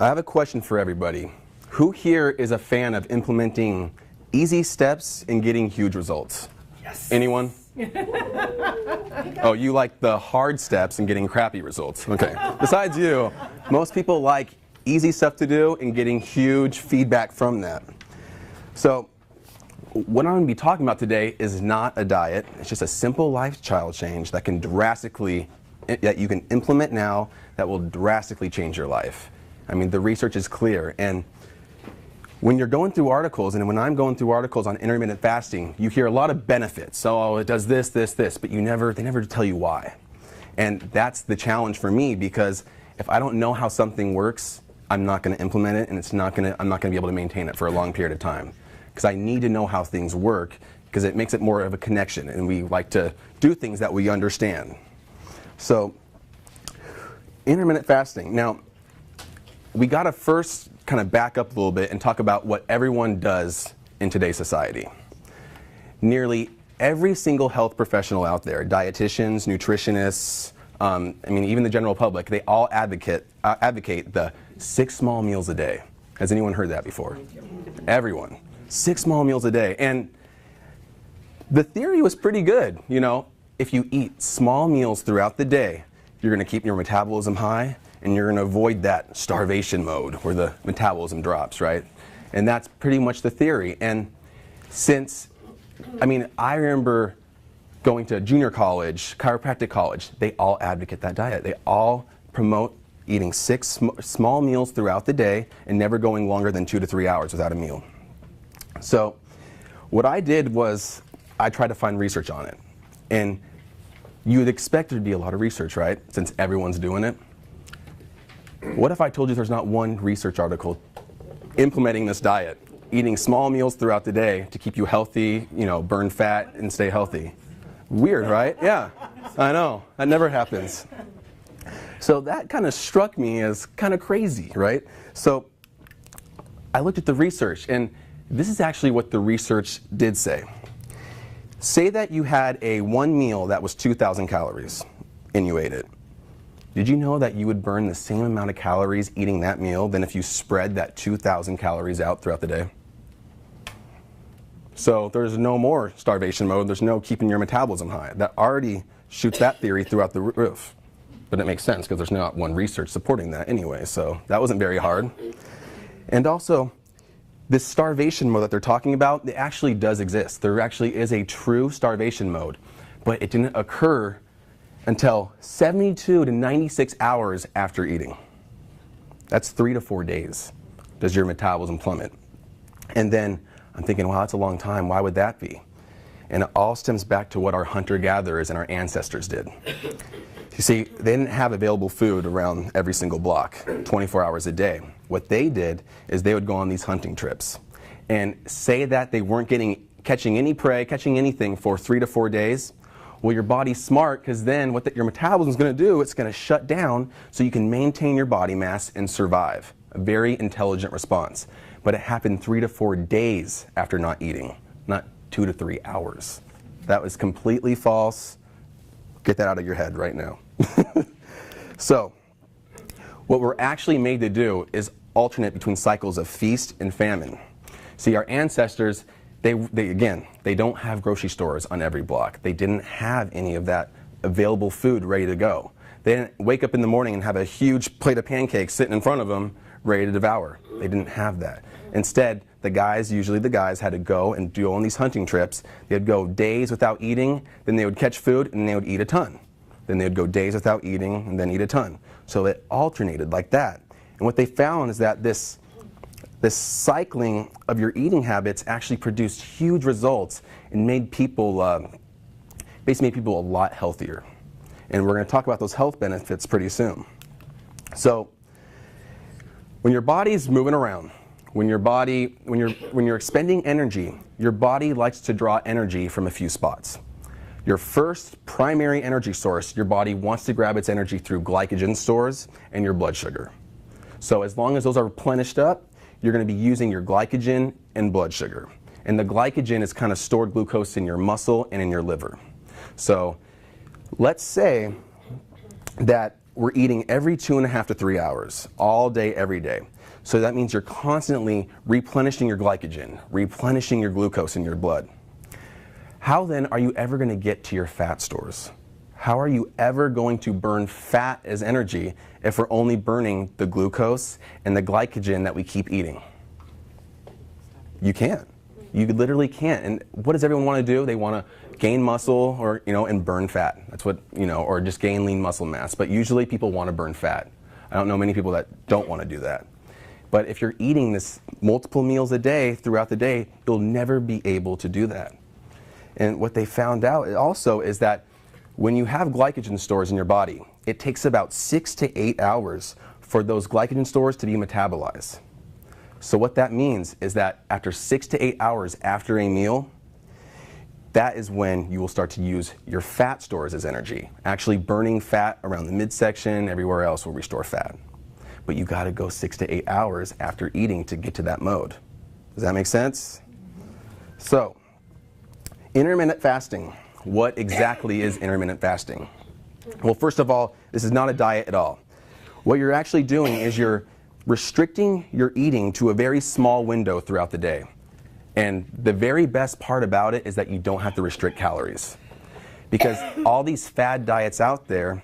I have a question for everybody. Who here is a fan of implementing easy steps and getting huge results? Yes. Anyone? Oh, you like the hard steps and getting crappy results. Okay. Besides you, most people like easy stuff to do and getting huge feedback from that. So what I'm going to be talking about today is not a diet. It's just a simple lifestyle change that you can implement now that will drastically change your life. I mean, the research is clear. And when you're going through articles, and when I'm going through articles on intermittent fasting, you hear a lot of benefits. So, oh, it does this, this, this, but they never tell you why. And that's the challenge for me, because if I don't know how something works, I'm not going to implement it, and I'm not going to be able to maintain it for a long period of time. Because I need to know how things work, because it makes it more of a connection, and we like to do things that we understand. So, intermittent fasting. Now, we got to first kind of back up a little bit and talk about what everyone does in today's society. Nearly every single health professional out there, dietitians, nutritionists, even the general public, they all advocate the 6 small meals a day. Has anyone heard that before? Everyone. 6 small meals a day. And the theory was pretty good. You know, if you eat small meals throughout the day, you're going to keep your metabolism high, and you're going to avoid that starvation mode where the metabolism drops, right? And that's pretty much the theory. And I remember going to junior college, chiropractic college, they all advocate that diet. They all promote eating 6 small meals throughout the day and never going longer than 2 to 3 hours without a meal. So what I did was I tried to find research on it. And you would expect there to be a lot of research, right? Since everyone's doing it. What if I told you there's not one research article implementing this diet, eating small meals throughout the day to keep you healthy, burn fat and stay healthy? Weird, right? Yeah, I know. That never happens. So that kind of struck me as kind of crazy, right? So I looked at the research, and this is actually what the research did say. Say that you had one meal that was 2,000 calories and you ate it. Did you know that you would burn the same amount of calories eating that meal than if you spread that 2,000 calories out throughout the day? So there's no more starvation mode. There's no keeping your metabolism high. That already shoots that theory throughout the roof. But it makes sense because there's not one research supporting that anyway. So that wasn't very hard. And also, this starvation mode that they're talking about, it actually does exist. There actually is a true starvation mode. But it didn't occur until 72 to 96 hours after eating. That's 3 to 4 days does your metabolism plummet. And then I'm thinking, wow, that's a long time. Why would that be? And it all stems back to what our hunter-gatherers and our ancestors did. You see, they didn't have available food around every single block, 24 hours a day. What they did is they would go on these hunting trips and say that they weren't catching any prey, catching anything for 3 to 4 days. Well, your body's smart, because then what your metabolism is going to do, it's going to shut down so you can maintain your body mass and survive. A very intelligent response. But it happened 3 to 4 days after not eating, not 2 to 3 hours. That was completely false. Get that out of your head right now. So, what we're actually made to do is alternate between cycles of feast and famine. See, our ancestors, they don't have grocery stores on every block. They didn't have any of that available food ready to go. They didn't wake up in the morning and have a huge plate of pancakes sitting in front of them ready to devour. They didn't have that. Instead, usually the guys had to go and do on these hunting trips. They'd go days without eating, then they would catch food and they would eat a ton. Then they'd go days without eating and then eat a ton. So it alternated like that. And what they found is that this cycling of your eating habits actually produced huge results and made people, basically made people a lot healthier. And we're going to talk about those health benefits pretty soon. So when your body's moving around, when you're expending energy, your body likes to draw energy from a few spots. Your first primary energy source, your body wants to grab its energy through glycogen stores and your blood sugar. So as long as those are replenished up, you're going to be using your glycogen and blood sugar. And the glycogen is kind of stored glucose in your muscle and in your liver. So let's say that we're eating every 2.5 to 3 hours, all day, every day. So that means you're constantly replenishing your glycogen, replenishing your glucose in your blood. How then are you ever going to get to your fat stores? How are you ever going to burn fat as energy if we're only burning the glucose and the glycogen that we keep eating? You can't. You literally can't. And what does everyone want to do? They want to gain muscle or, and burn fat. That's what, or just gain lean muscle mass. But usually people want to burn fat. I don't know many people that don't want to do that. But if you're eating this multiple meals a day throughout the day, you'll never be able to do that. And what they found out also is that when you have glycogen stores in your body, it takes about 6 to 8 hours for those glycogen stores to be metabolized. So what that means is that after 6 to 8 hours after a meal, that is when you will start to use your fat stores as energy. Actually burning fat around the midsection, everywhere else will restore fat. But you gotta go 6 to 8 hours after eating to get to that mode. Does that make sense? So, intermittent fasting. What exactly is intermittent fasting? Well, first of all, this is not a diet at all. What you're actually doing is you're restricting your eating to a very small window throughout the day. And the very best part about it is that you don't have to restrict calories. Because all these fad diets out there,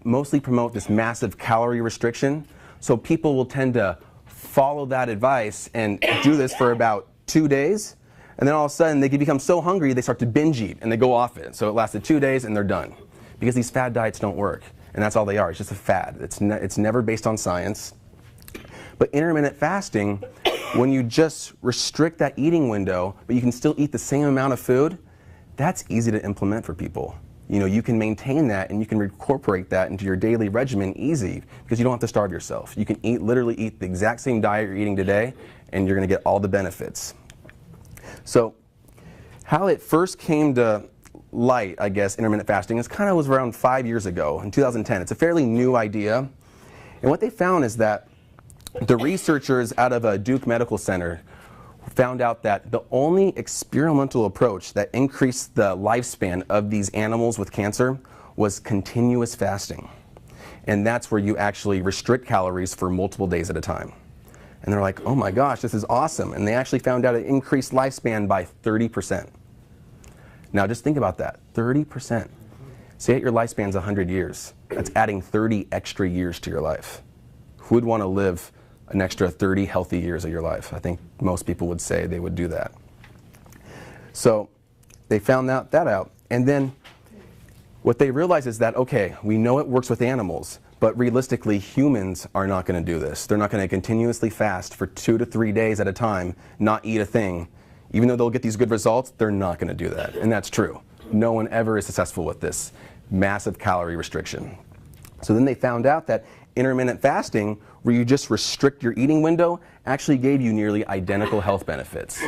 mostly promote this massive calorie restriction. So people will tend to follow that advice and do this for about 2 days. And then all of a sudden they can become so hungry they start to binge eat and they go off it. So it lasted 2 days and they're done. Because these fad diets don't work. And that's all they are. It's just a fad. It's never based on science. But intermittent fasting, when you just restrict that eating window, but you can still eat the same amount of food, that's easy to implement for people. You can maintain that and you can incorporate that into your daily regimen easy because you don't have to starve yourself. You can literally eat the exact same diet you're eating today and you're going to get all the benefits. So how it first came to light, I guess, intermittent fasting was around 5 years ago, in 2010. It's a fairly new idea. And what they found is that the researchers out of a Duke Medical Center found out that the only experimental approach that increased the lifespan of these animals with cancer was continuous fasting. And that's where you actually restrict calories for multiple days at a time. And they're like, oh my gosh, this is awesome. And they actually found out it increased lifespan by 30%. Now just think about that, 30%. Say your lifespan's 100 years. That's adding 30 extra years to your life. Who would want to live an extra 30 healthy years of your life? I think most people would say they would do that. So they found that out. And then what they realized is that, okay, we know it works with animals, but realistically, humans are not going to do this. They're not going to continuously fast for 2 to 3 days at a time, not eat a thing. Even though they'll get these good results, they're not going to do that. And that's true. No one ever is successful with this massive calorie restriction. So then they found out that intermittent fasting, where you just restrict your eating window, actually gave you nearly identical health benefits.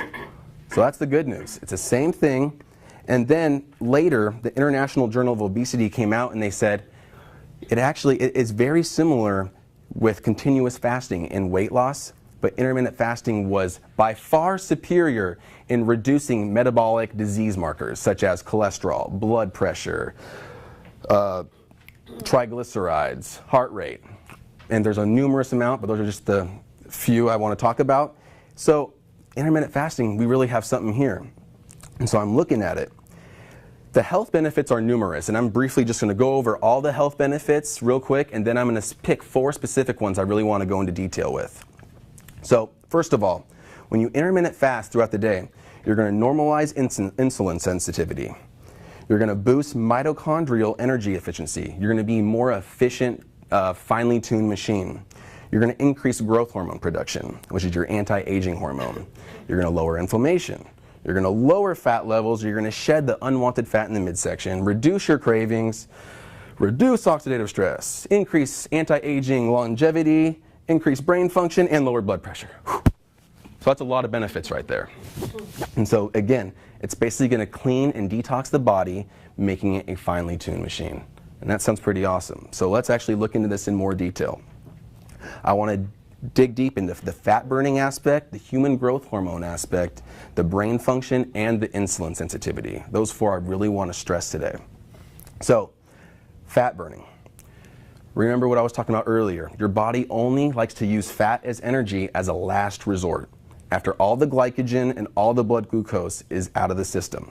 So that's the good news. It's the same thing. And then later, the International Journal of Obesity came out and they said, it is very similar with continuous fasting in weight loss, but intermittent fasting was by far superior in reducing metabolic disease markers such as cholesterol, blood pressure, triglycerides, heart rate. And there's a numerous amount, but those are just the few I want to talk about. So intermittent fasting, we really have something here. And so I'm looking at it. The health benefits are numerous, and I'm briefly just going to go over all the health benefits real quick, and then I'm going to pick 4 specific ones I really want to go into detail with. So first of all, when you intermittent fast throughout the day, you're going to normalize insulin sensitivity. You're going to boost mitochondrial energy efficiency. You're going to be more efficient, finely tuned machine. You're going to increase growth hormone production, which is your anti-aging hormone. You're going to lower inflammation. You're going to lower fat levels. You're going to shed the unwanted fat in the midsection, reduce your cravings, reduce oxidative stress, increase anti-aging longevity, increase brain function, and lower blood pressure. So that's a lot of benefits right there. And so again, it's basically going to clean and detox the body, making it a finely tuned machine. And that sounds pretty awesome. So let's actually look into this in more detail. I want to dig deep into the fat burning aspect, the human growth hormone aspect, the brain function, and the insulin sensitivity. Those 4 I really want to stress today. So, fat burning. Remember what I was talking about earlier. Your body only likes to use fat as energy as a last resort, after all the glycogen and all the blood glucose is out of the system.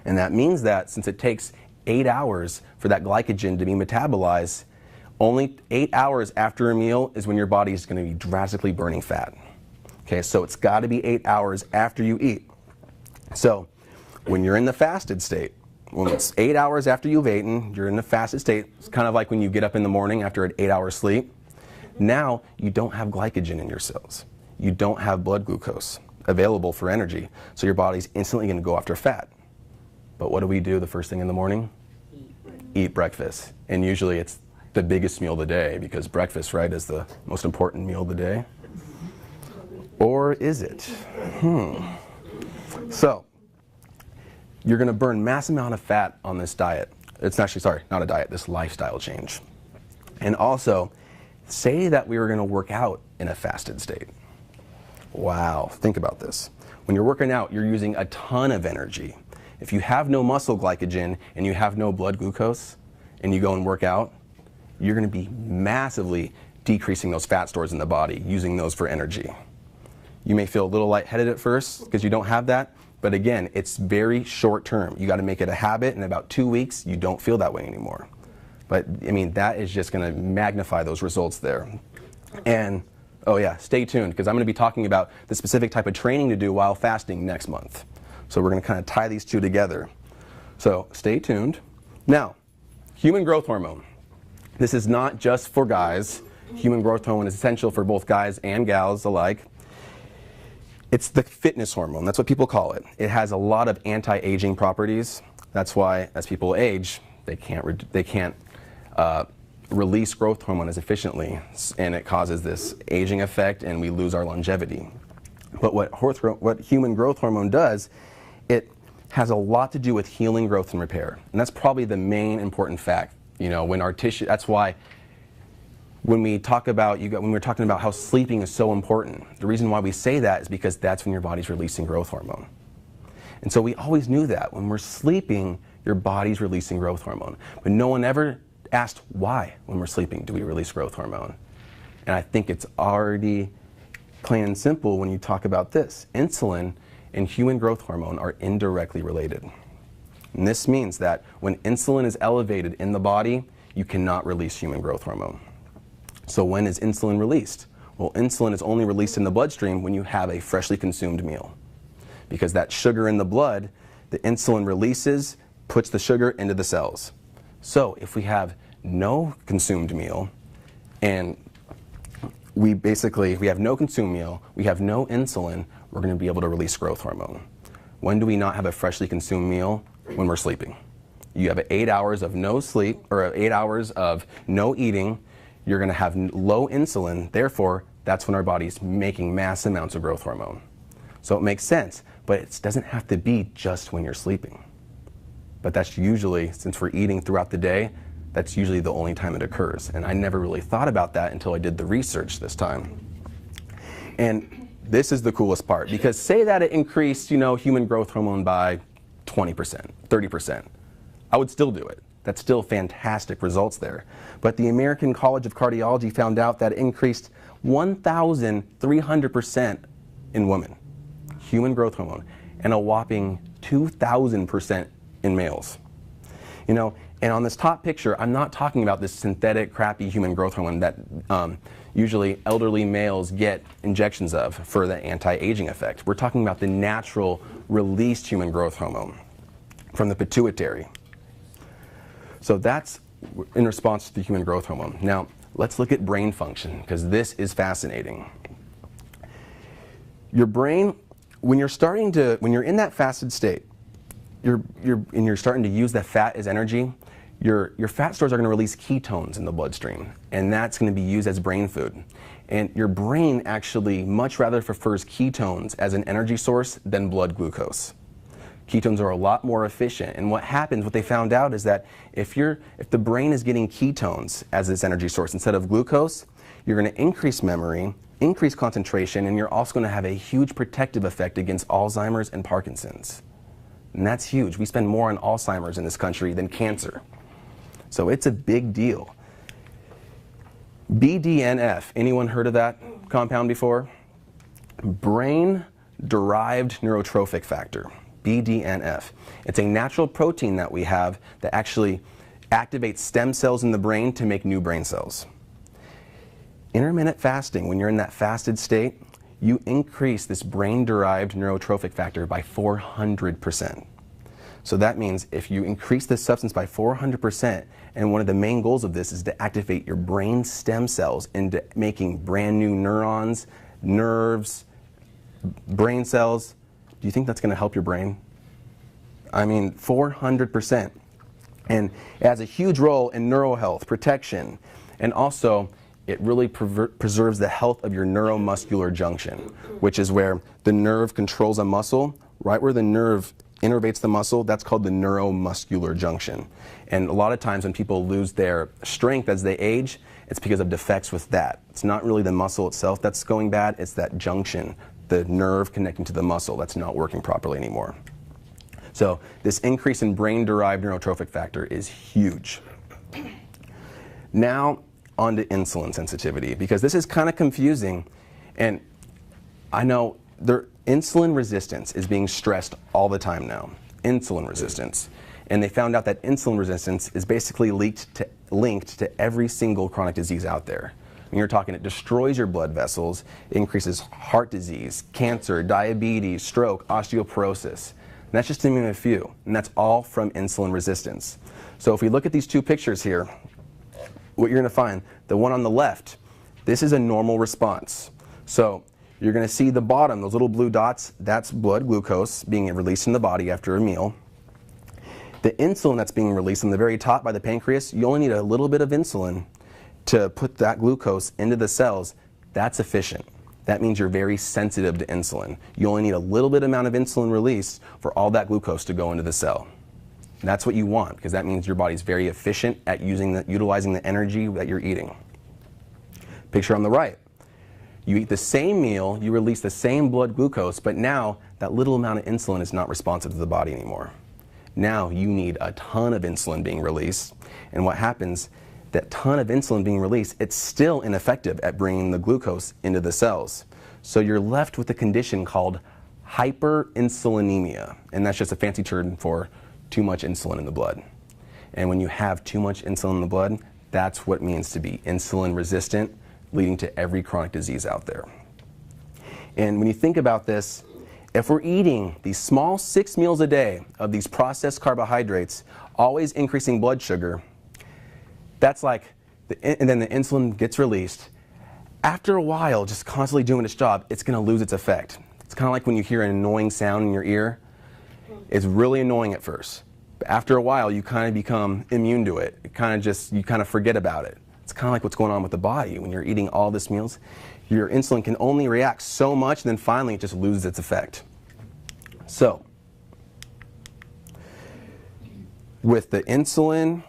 And that means that since it takes 8 hours for that glycogen to be metabolized, only 8 hours after a meal is when your body is going to be drastically burning fat. Okay, so it's got to be 8 hours after you eat. So when you're in the fasted state, when it's 8 hours after you've eaten, you're in the fasted state. It's kind of like when you get up in the morning after an 8-hour sleep. Now you don't have glycogen in your cells. You don't have blood glucose available for energy. So your body's instantly going to go after fat. But what do we do the first thing in the morning? Eat breakfast. And usually it's the biggest meal of the day, because breakfast, right, is the most important meal of the day. Or is it? So you're going to burn mass amount of fat on this diet. It's actually, sorry, not a diet, this lifestyle change. And also, say that we were going to work out in a fasted state. Wow, think about this. When you're working out, you're using a ton of energy. If you have no muscle glycogen and you have no blood glucose and you go and work out, you're going to be massively decreasing those fat stores in the body, using those for energy. You may feel a little lightheaded at first because you don't have that, but again, it's very short term. You got to make it a habit, and in about 2 weeks, you don't feel that way anymore. But I mean, that is just going to magnify those results there. And oh yeah, stay tuned, because I'm going to be talking about the specific type of training to do while fasting next month. So we're going to kind of tie these two together. So stay tuned. Now, human growth hormone. This is not just for guys. Human growth hormone is essential for both guys and gals alike. It's the fitness hormone. That's what people call it. It has a lot of anti-aging properties. That's why as people age, they can't release growth hormone as efficiently, and it causes this aging effect, and we lose our longevity. But what human growth hormone does, it has a lot to do with healing, growth, and repair. And that's probably the main important fact. You know, when our tissue, that's why when we talk about, when we're talking about how sleeping is so important, the reason why we say that is because that's when your body's releasing growth hormone. And so we always knew that. When we're sleeping, your body's releasing growth hormone. But no one ever asked why, when we're sleeping, do we release growth hormone? And I think it's already plain and simple when you talk about this. Insulin and human growth hormone are indirectly related. And this means that when insulin is elevated in the body, you cannot release human growth hormone. So when is insulin released? Well, insulin is only released in the bloodstream when you have a freshly consumed meal. Because that sugar in the blood, the insulin releases, puts the sugar into the cells. So if we have no consumed meal, and we have no consumed meal, we have no insulin, we're going to be able to release growth hormone. When do we not have a freshly consumed meal? When we're sleeping. You have 8 hours of no sleep, or 8 hours of no eating, you're going to have low insulin, therefore that's when our body's making mass amounts of growth hormone. So it makes sense, but it doesn't have to be just when you're sleeping. But that's usually, since we're eating throughout the day, that's usually the only time it occurs. And I never really thought about that until I did the research this time. And this is the coolest part, because say that it increased, human growth hormone by 20%, 30%. I would still do it. That's still fantastic results there. But the American College of Cardiology found out that it increased 1,300% in women, human growth hormone, and a whopping 2,000% in males. And on this top picture, I'm not talking about this synthetic, crappy human growth hormone that usually elderly males get injections of for the anti-aging effect. We're talking about the natural released human growth hormone from the pituitary. So that's in response to the human growth hormone. Now, let's look at brain function, because this is fascinating. Your brain, when you're in that fasted state, you're starting to use that fat as energy, your fat stores are going to release ketones in the bloodstream, and that's going to be used as brain food. And your brain actually much rather prefers ketones as an energy source than blood glucose. Ketones are a lot more efficient, and what they found out is that if the brain is getting ketones as its energy source instead of glucose, you're going to increase memory, increase concentration, and you're also going to have a huge protective effect against Alzheimer's and Parkinson's. And that's huge. We spend more on Alzheimer's in this country than cancer. So it's a big deal. BDNF, anyone heard of that compound before? Brain-derived neurotrophic factor, BDNF. It's a natural protein that we have that actually activates stem cells in the brain to make new brain cells. Intermittent fasting, when you're in that fasted state, you increase this brain-derived neurotrophic factor by 400%. So that means if you increase this substance by 400%, and one of the main goals of this is to activate your brain stem cells into making brand new neurons, nerves, brain cells, do you think that's going to help your brain? I mean, 400%. And it has a huge role in neural health, protection, and also it really preserves the health of your neuromuscular junction, which is where the nerve controls a muscle. Right where the nerve innervates the muscle, that's called the neuromuscular junction. And a lot of times when people lose their strength as they age, it's because of defects with that. It's not really the muscle itself that's going bad, it's that junction, the nerve connecting to the muscle that's not working properly anymore. So this increase in brain-derived neurotrophic factor is huge. Now on to insulin sensitivity, because this is kind of confusing, and I know insulin resistance is being stressed all the time now. Insulin resistance. And they found out that insulin resistance is basically linked to every single chronic disease out there. When you're talking, it destroys your blood vessels, it increases heart disease, cancer, diabetes, stroke, osteoporosis. And that's just to name a few, and that's all from insulin resistance. So if we look at these two pictures here, what you're going to find, the one on the left, this is a normal response. So you're going to see the bottom, those little blue dots, that's blood glucose being released in the body after a meal. The insulin that's being released on the very top by the pancreas, you only need a little bit of insulin to put that glucose into the cells. That's efficient. That means you're very sensitive to insulin. You only need a little bit amount of insulin release for all that glucose to go into the cell. And that's what you want, because that means your body's very efficient at utilizing the energy that you're eating. Picture on the right. You eat the same meal, you release the same blood glucose, but now that little amount of insulin is not responsive to the body anymore. Now you need a ton of insulin being released, and what happens, that ton of insulin being released, it's still ineffective at bringing the glucose into the cells. So you're left with a condition called hyperinsulinemia, and that's just a fancy term for too much insulin in the blood. And when you have too much insulin in the blood, that's what it means to be insulin resistant, leading to every chronic disease out there. And when you think about this, if we're eating these small 6 meals a day of these processed carbohydrates, always increasing blood sugar, that's like, and then the insulin gets released. After a while, just constantly doing its job, it's going to lose its effect. It's kind of like when you hear an annoying sound in your ear. It's really annoying at first, but after a while, you kind of become immune to it. You kind of forget about it. It's kind of like what's going on with the body. When you're eating all these meals, your insulin can only react so much, and then finally it just loses its effect. So, with the insulin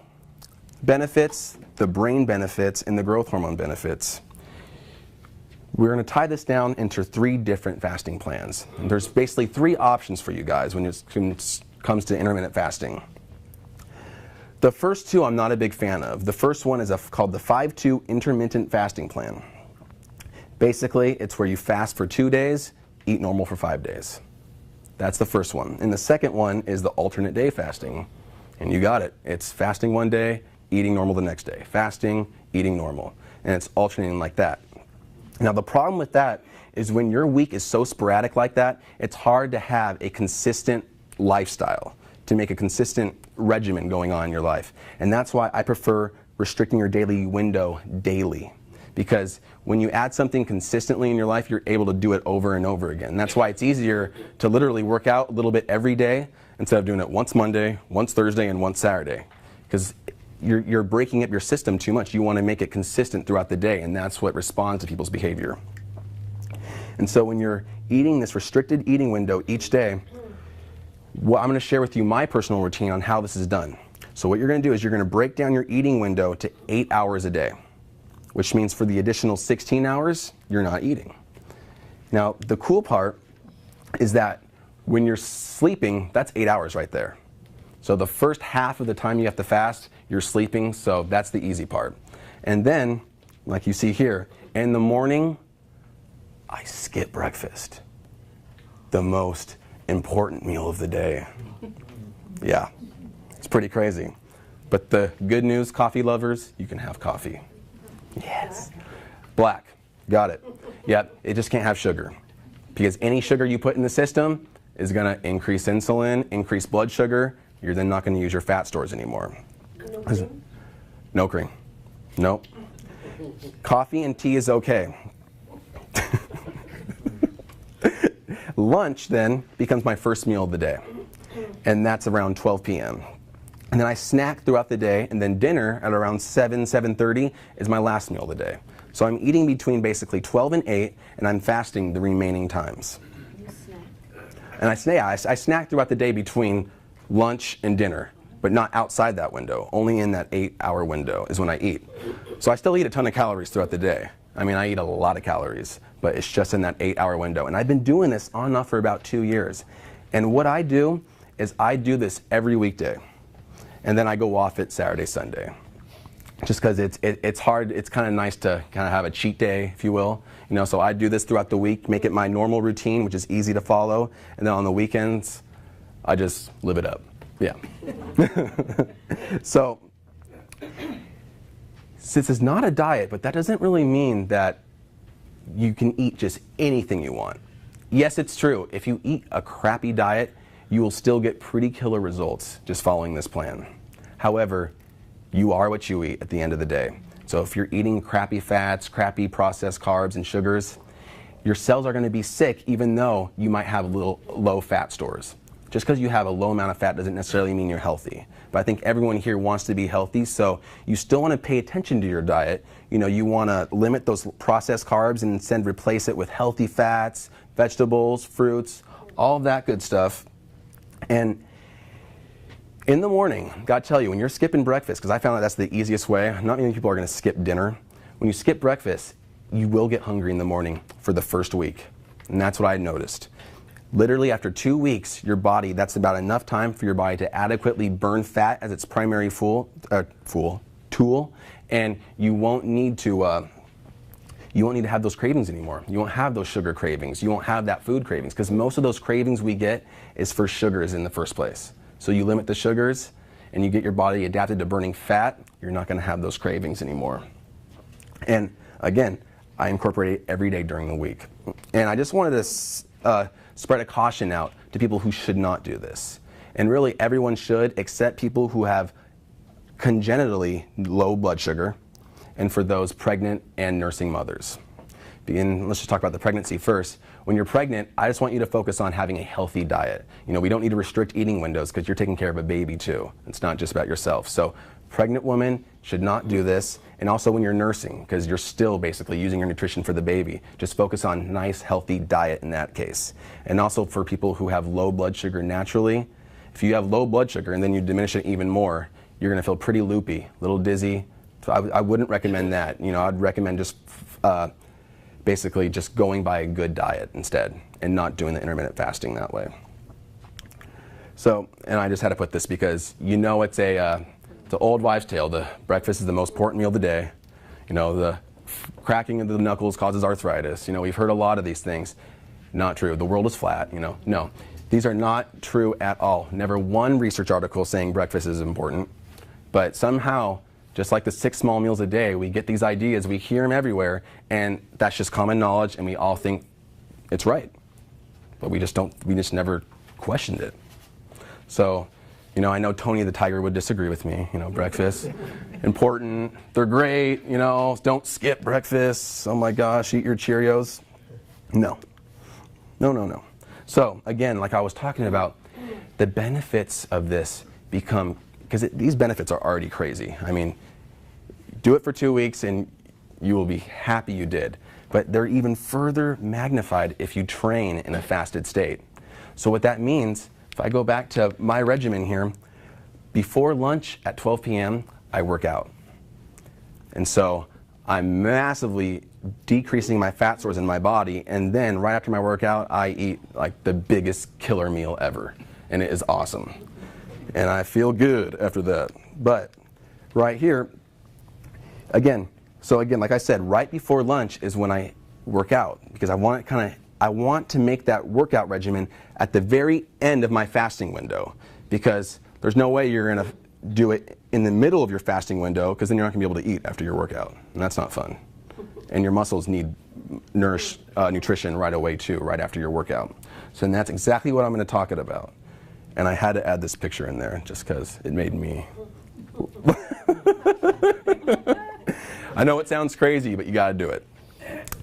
benefits, the brain benefits, and the growth hormone benefits, we're going to tie this down into 3 different fasting plans. And there's basically 3 options for you guys when it comes to intermittent fasting. The first 2 I'm not a big fan of. The first one is called the 5-2 intermittent fasting plan. Basically, it's where you fast for 2 days, eat normal for 5 days. That's the first one. And the second one is the alternate day fasting. And you got it. It's fasting one day, eating normal the next day. Fasting, eating normal. And it's alternating like that. Now the problem with that is when your week is so sporadic like that, it's hard to have a consistent lifestyle, to make a consistent regimen going on in your life. And that's why I prefer restricting your daily window daily. Because when you add something consistently in your life, you're able to do it over and over again. And that's why it's easier to literally work out a little bit every day instead of doing it once Monday, once Thursday, and once Saturday. Because you're breaking up your system too much. You want to make it consistent throughout the day, and that's what responds to people's behavior. And so when you're eating this restricted eating window each day, well, I'm going to share with you my personal routine on how this is done. So what you're going to do is you're going to break down your eating window to 8 hours a day, which means for the additional 16 hours, you're not eating. Now, the cool part is that when you're sleeping, that's 8 hours right there. So the first half of the time you have to fast, you're sleeping, so that's the easy part. And then like you see here. In the morning, I skip breakfast. The most important meal of the day. Yeah, it's pretty crazy. But the good news, coffee lovers, you can have coffee. Yes. Black, got it. Yep, it just can't have sugar. Because any sugar you put in the system is gonna increase insulin, increase blood sugar. You're then not gonna use your fat stores anymore. No cream? No cream. Nope. Coffee and tea is okay. Lunch then becomes my first meal of the day. And that's around 12 p.m. And then I snack throughout the day, and then dinner at around 7:30 is my last meal of the day. So I'm eating between basically 12 and 8, and I'm fasting the remaining times. You snack. And I snack throughout the day between lunch and dinner, but not outside that window. Only in that 8-hour window is when I eat. So I still eat a ton of calories throughout the day. I mean, I eat a lot of calories, but it's just in that 8-hour window. And I've been doing this on and off for about 2 years. And what I do is I do this every weekday. And then I go off it Saturday, Sunday. Just because it's hard, it's kind of nice to kind of have a cheat day, if you will. You know, so I do this throughout the week, make it my normal routine, which is easy to follow. And then on the weekends, I just live it up. Yeah. So, since it's not a diet, but that doesn't really mean that you can eat just anything you want. Yes, it's true. If you eat a crappy diet, you will still get pretty killer results just following this plan. However, you are what you eat at the end of the day. So if you're eating crappy fats, crappy processed carbs and sugars, your cells are going to be sick even though you might have little low fat stores. Just because you have a low amount of fat doesn't necessarily mean you're healthy. But I think everyone here wants to be healthy, so you still want to pay attention to your diet. You know, you want to limit those processed carbs and instead replace it with healthy fats, vegetables, fruits, all of that good stuff. And in the morning, gotta tell you, when you're skipping breakfast, because I found that that's the easiest way, not many people are gonna skip dinner. When you skip breakfast, you will get hungry in the morning for the first week. And that's what I noticed. Literally after 2 weeks, your body, that's about enough time for your body to adequately burn fat as its primary tool, and you won't need to have those cravings anymore. You won't have those sugar cravings. You won't have that food cravings, because most of those cravings we get is for sugars in the first place. So you limit the sugars and you get your body adapted to burning fat, you're not gonna have those cravings anymore. And again, I incorporate it every day during the week. And I just wanted to spread a caution out to people who should not do this. And really everyone should, except people who have congenitally low blood sugar, and for those pregnant and nursing mothers. And let's just talk about the pregnancy first. When you're pregnant, I just want you to focus on having a healthy diet. You know, we don't need to restrict eating windows because you're taking care of a baby too. It's not just about yourself. So pregnant women should not do this. And also when you're nursing, because you're still basically using your nutrition for the baby, just focus on nice, healthy diet in that case. And also for people who have low blood sugar naturally, if you have low blood sugar and then you diminish it even more, you're gonna feel pretty loopy, a little dizzy. So I wouldn't recommend that. You know, I'd recommend just basically just going by a good diet instead and not doing the intermittent fasting that way. So, and I just had to put this because you know it's an old wives' tale. The breakfast is the most important meal of the day. You know, the cracking of the knuckles causes arthritis. You know, we've heard a lot of these things. Not true. The world is flat, you know. No, these are not true at all. Never one research article saying breakfast is important. But somehow, just like the 6 small meals a day, we get these ideas, we hear them everywhere, and that's just common knowledge, and we all think it's right. But we just never questioned it. So, you know, I know Tony the Tiger would disagree with me. You know, breakfast, important, they're great, you know, don't skip breakfast, oh my gosh, eat your Cheerios. No. No, no, no. So, again, like I was talking about, the benefits of this become, because these benefits are already crazy. I mean, do it for 2 weeks and you will be happy you did. But they're even further magnified if you train in a fasted state. So what that means, if I go back to my regimen here, before lunch at 12 p.m., I work out. And so I'm massively decreasing my fat stores in my body, and then right after my workout, I eat like the biggest killer meal ever. And it is awesome. And I feel good after that. But right here, again, So again, like I said, right before lunch is when I work out, because I want to make that workout regimen at the very end of my fasting window, because there's no way you're going to do it in the middle of your fasting window, because then you're not going to be able to eat after your workout, and that's not fun. And your muscles need nutrition right away too, right after your workout. So then that's exactly what I'm going to talk about. And I had to add this picture in there just because it made me. I know it sounds crazy, but you got to do it.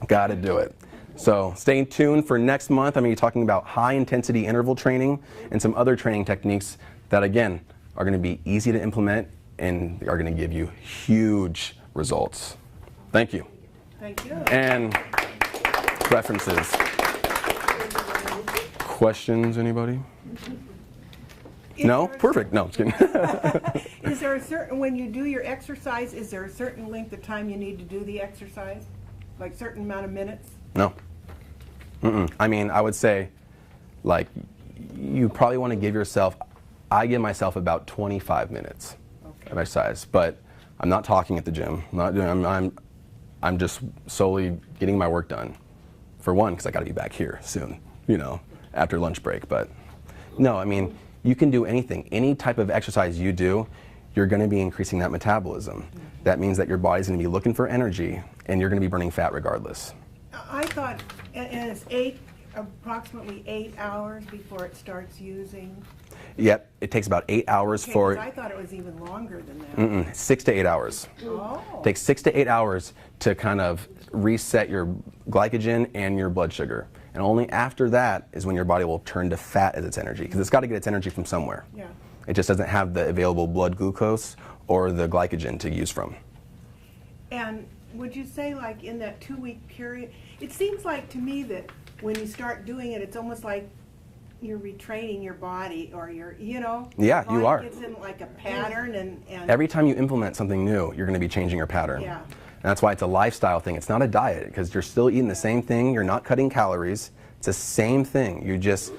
Got to do it. So stay tuned for next month. I'm going to be talking about high intensity interval training and some other training techniques that, again, are going to be easy to implement and are going to give you huge results. Thank you. Thank you. And references. Questions, anybody? No? Perfect. No, I'm just kidding. Is there a certain, when you do your exercise, is there a certain length of time you need to do the exercise? Like certain amount of minutes? No. I mean, I would say, like, you probably want to give yourself, I give myself about 25 minutes of exercise, but I'm not talking at the gym. I'm not doing, I'm just solely getting my work done. For one, because I got to be back here soon, you know, after lunch break. But no, I mean, you can do anything. Any type of exercise you do, you're going to be increasing that metabolism. That means that your body's going to be looking for energy, and you're going to be burning fat regardless. I thought, and it's approximately 8 hours before it starts using. Yep, it takes about 8 hours Okay, for. 'cause I thought it was even longer than that. 6 to 8 hours. Oh. It takes 6 to 8 hours to kind of reset your glycogen and your blood sugar. And only after that is when your body will turn to fat as its energy, because it's got to get its energy from somewhere. Yeah. It just doesn't have the available blood glucose or the glycogen to use from. And would you say, like, in that 2-week period, it seems like to me that when you start doing it, it's almost like you're retraining your body, or you know? Yeah, your you are. body gets in like a pattern, and Every time you implement something new, you're going to be changing your pattern. Yeah. And that's why it's a lifestyle thing. It's not a diet, because you're still eating the same thing. You're not cutting calories. It's the same thing. You're just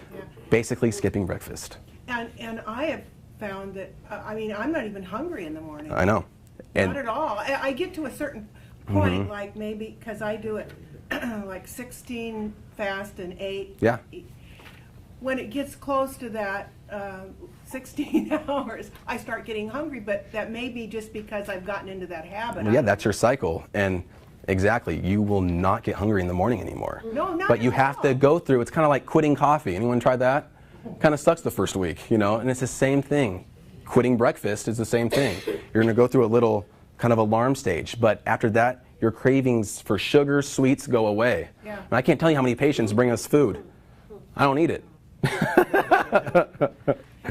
basically skipping breakfast. And I have found that, I mean, I'm not even hungry in the morning. I know. And Not at all. I get to a certain point, like maybe, because I do it like 16 fast and 8. Yeah. When it gets close to that 16 hours, I start getting hungry, but that may be just because I've gotten into that habit. Well, yeah, that's your cycle. And exactly, you will not get hungry in the morning anymore. No, not But you at have all. to go through, it's kind of like quitting coffee. Anyone tried that? Kind of sucks the first week, you know, and it's the same thing. Quitting breakfast is the same thing. You're going to go through a little kind of alarm stage, but after that, your cravings for sugar, sweets go away. Yeah. And I can't tell you how many patients bring us food. I don't eat it. Are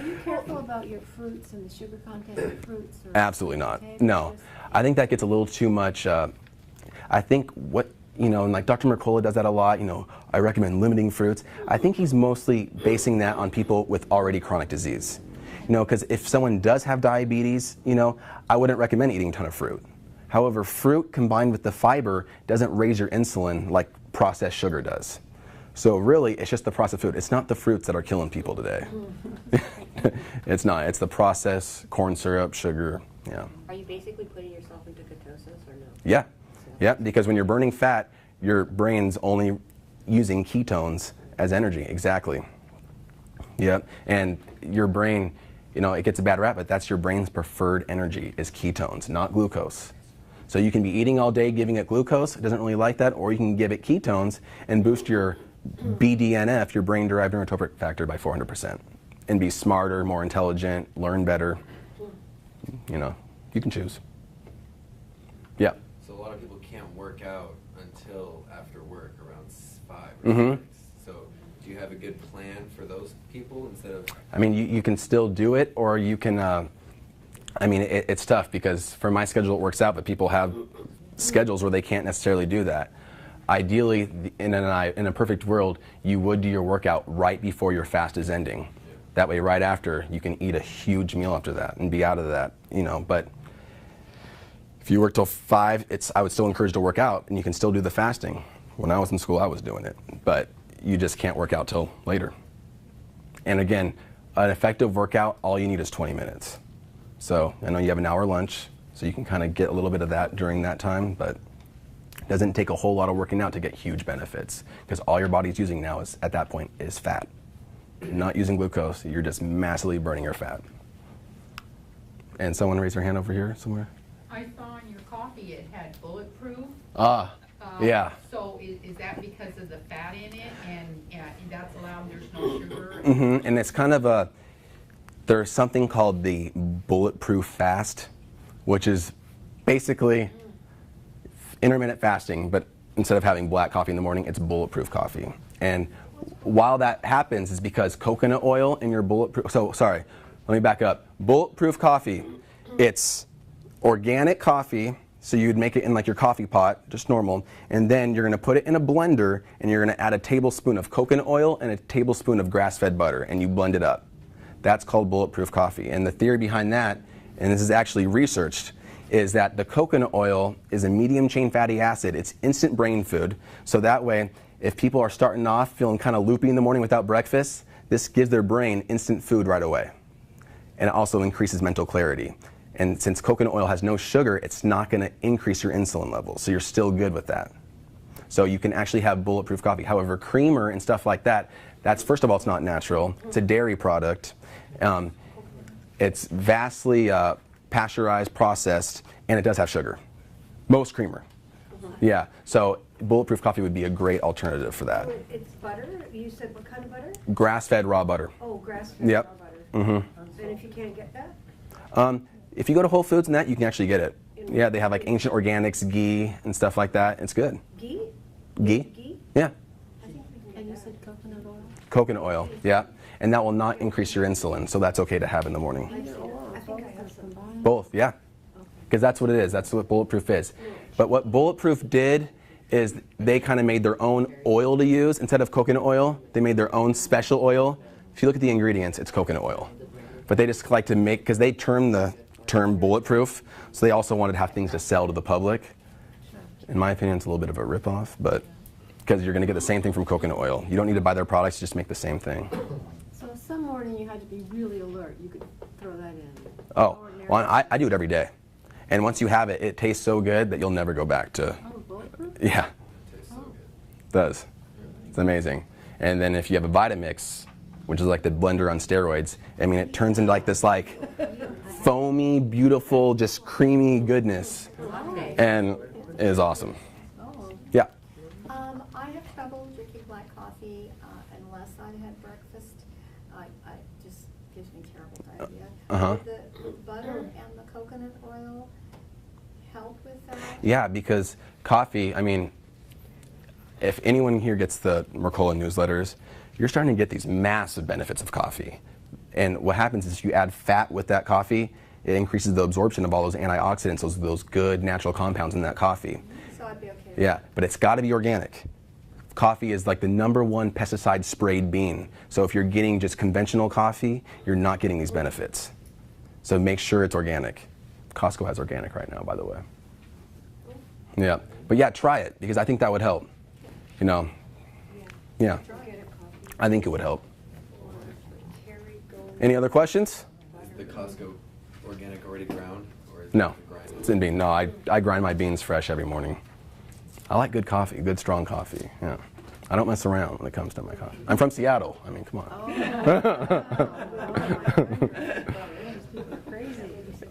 you careful about your fruits and the sugar content of fruits? Or Absolutely not. potatoes? No. I think that gets a little too much. I think what, you know, and like Dr. Mercola does that a lot, you know, I recommend limiting fruits. I think he's mostly basing that on people with already chronic disease. You know, because if someone does have diabetes, you know, I wouldn't recommend eating a ton of fruit. However, fruit combined with the fiber doesn't raise your insulin like processed sugar does. So really, it's just the processed food. It's not the fruits that are killing people today. It's not. It's the processed corn syrup, sugar, yeah. Are you basically putting yourself into ketosis or no? Yeah, yeah, because when you're burning fat, your brain's only using ketones as energy, exactly. Yep, and your brain, you know, it gets a bad rap, but that's your brain's preferred energy is ketones, not glucose. So you can be eating all day, giving it glucose, it doesn't really like that, or you can give it ketones and boost your BDNF, your brain-derived neurotrophic factor, by 400%, and be smarter, more intelligent, learn better. You know, you can choose. Yeah. So a lot of people can't work out until after work around 5 or 6. So do you have a good plan for those people instead of? I mean, you can still do it, or you can, I mean, it's tough because for my schedule it works out, but people have schedules where they can't necessarily do that. Ideally, in a perfect world, you would do your workout right before your fast is ending. That way, right after, you can eat a huge meal after that and be out of that, you know. But if you work till 5, I would still encourage to work out, and you can still do the fasting. When I was in school, I was doing it, but you just can't work out till later. And again, an effective workout, all you need is 20 minutes. So I know you have an hour lunch, So you can kind of get a little bit of that during that time, but it doesn't take a whole lot of working out to get huge benefits, because all your body's using now is, at that point, is fat. You're not using glucose, you're just massively burning your fat. And someone raised their hand over here somewhere. I saw in your coffee it had bulletproof. Yeah. So is that because of the fat in it, and that's allowed, there's no sugar? And it's kind of there's something called the bulletproof fast, which is basically intermittent fasting, but instead of having black coffee in the morning, it's bulletproof coffee. And while that happens is because coconut oil in your bulletproof, so sorry, let me back up. Bulletproof coffee, it's organic coffee, so you'd make it in like your coffee pot, just normal, and then you're gonna put it in a blender and you're gonna add a tablespoon of coconut oil and a tablespoon of grass-fed butter, and you blend it up. That's called bulletproof coffee. And the theory behind that, and this is actually researched, is that the coconut oil is a medium chain fatty acid. It's instant brain food, so that way, if people are starting off feeling kind of loopy in the morning without breakfast, this gives their brain instant food right away. And it also increases mental clarity. And since coconut oil has no sugar, it's not going to increase your insulin levels, so you're still good with that. So you can actually have bulletproof coffee. However, creamer and stuff like that, that's, first of all, it's not natural. It's a dairy product. It's vastly pasteurized, processed, and it does have sugar. Most creamer. Yeah, so bulletproof coffee would be a great alternative for that. It's butter? You said what kind of butter? Grass-fed raw butter. Oh, grass-fed Yep. raw butter. And if you can't get that? If you go to Whole Foods and that, you can actually get it. Yeah, they have like Ancient Organics ghee and stuff like that. It's good. Ghee? Ghee? Ghee? Yeah. And you said coconut oil? Coconut oil, yeah. And that will not increase your insulin, so that's okay to have in the morning. I think I have some. Both, yeah. Because that's what it is. That's what bulletproof is. But what bulletproof did is they kind of made their own oil to use. Instead of coconut oil, they made their own special oil. If you look at the ingredients, it's coconut oil. But they just like to make, because they term the term bulletproof, so they also wanted to have things to sell to the public. In my opinion, it's a little bit of a ripoff, but because you're going to get the same thing from coconut oil. You don't need to buy their products, just make the same thing. So some morning you had to be really alert. You could throw that in. Oh, well, I do it every day. And once you have it, it tastes so good that you'll never go back to. Oh, bulletproof? Yeah, It tastes so good. it does. It's amazing. And then if you have a Vitamix, which is like the blender on steroids, I mean, it turns into like this like foamy, beautiful, just creamy goodness. And it is awesome. Oh. Yeah. I have trouble drinking black coffee unless I had breakfast. I just gives me terrible diarrhea. Would the butter and the coconut oil help with that? Yeah, because coffee, I mean, if anyone here gets the Mercola newsletters, you're starting to get these massive benefits of coffee. And what happens is you add fat with that coffee, it increases the absorption of all those antioxidants, those good natural compounds in that coffee. So I'd be okay with Yeah, but it's got to be organic. Coffee is like the #1 pesticide sprayed bean. So if you're getting just conventional coffee, you're not getting these benefits. So make sure it's organic. Costco has organic right now, by the way. Yeah, but yeah, try it, because I think that would help. You know, yeah, I think it would help. Any other questions? Is the Costco organic already ground? Or is No, it grind? it's in bean. No, I grind my beans fresh every morning. I like good coffee, good strong coffee. Yeah, I don't mess around when it comes to my coffee. I'm from Seattle. I mean, come on.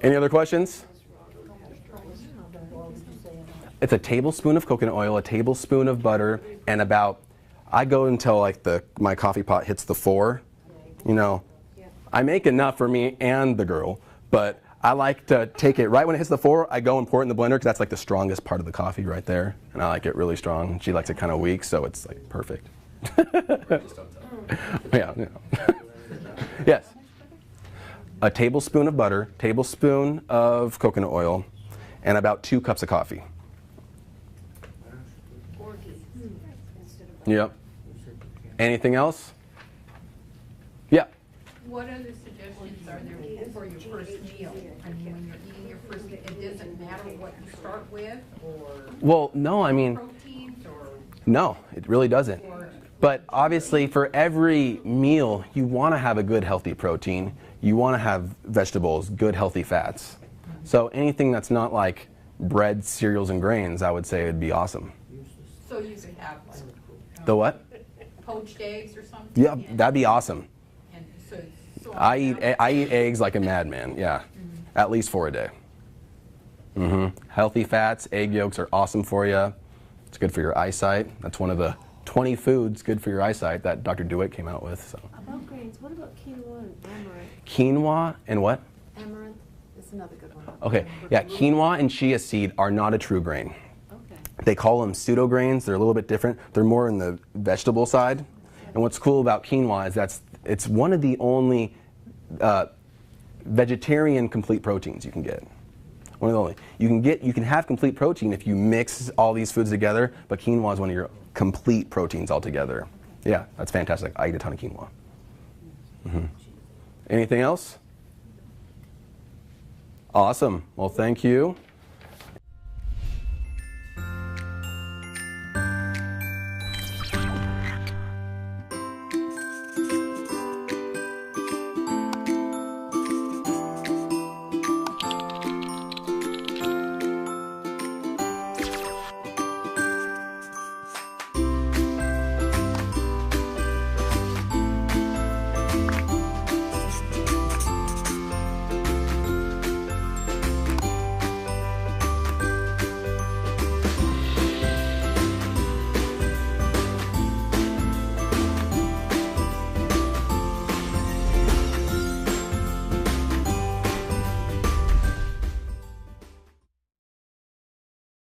Any other questions? It's a tablespoon of coconut oil, a tablespoon of butter, and about, I go until like my coffee pot hits the 4. You know, I make enough for me and the girl, but I like to take it right when it hits the 4, I go and pour it in the blender, because that's like the strongest part of the coffee right there. And I like it really strong. She likes it kind of weak, so it's like perfect. Yeah. Yes. A tablespoon of butter, tablespoon of coconut oil, and about 2 cups of coffee. Yep. Anything else? Yeah. What other suggestions are there for your first meal? I mean, when you're eating your first meal, it doesn't matter what you start with, or Well, no, I mean, proteins, or no, it really doesn't. But obviously, for every meal, you want to have a good, healthy protein. You want to have vegetables, good, healthy fats. So anything that's not like bread, cereals, and grains, I would say would be awesome. So you could have like The what? poached eggs or something? Yeah, that'd be awesome. And so I eat eggs like a madman. Yeah, at least 4 a day. Healthy fats, egg yolks are awesome for you. It's good for your eyesight. That's one of the 20 foods good for your eyesight that Dr. DeWitt came out with. So. About grains, what about quinoa and amaranth? Quinoa and what? Amaranth is another good one. Okay, yeah, quinoa and chia seed are not a true grain. Okay. They call them pseudo grains. They're a little bit different. They're more in the vegetable side. And what's cool about quinoa is it's one of the only vegetarian complete proteins you can get. One of the only. You can have complete protein if you mix all these foods together, but quinoa is one of your complete proteins altogether. Yeah, that's fantastic. I eat a ton of quinoa. Anything else? Awesome. Well, thank you.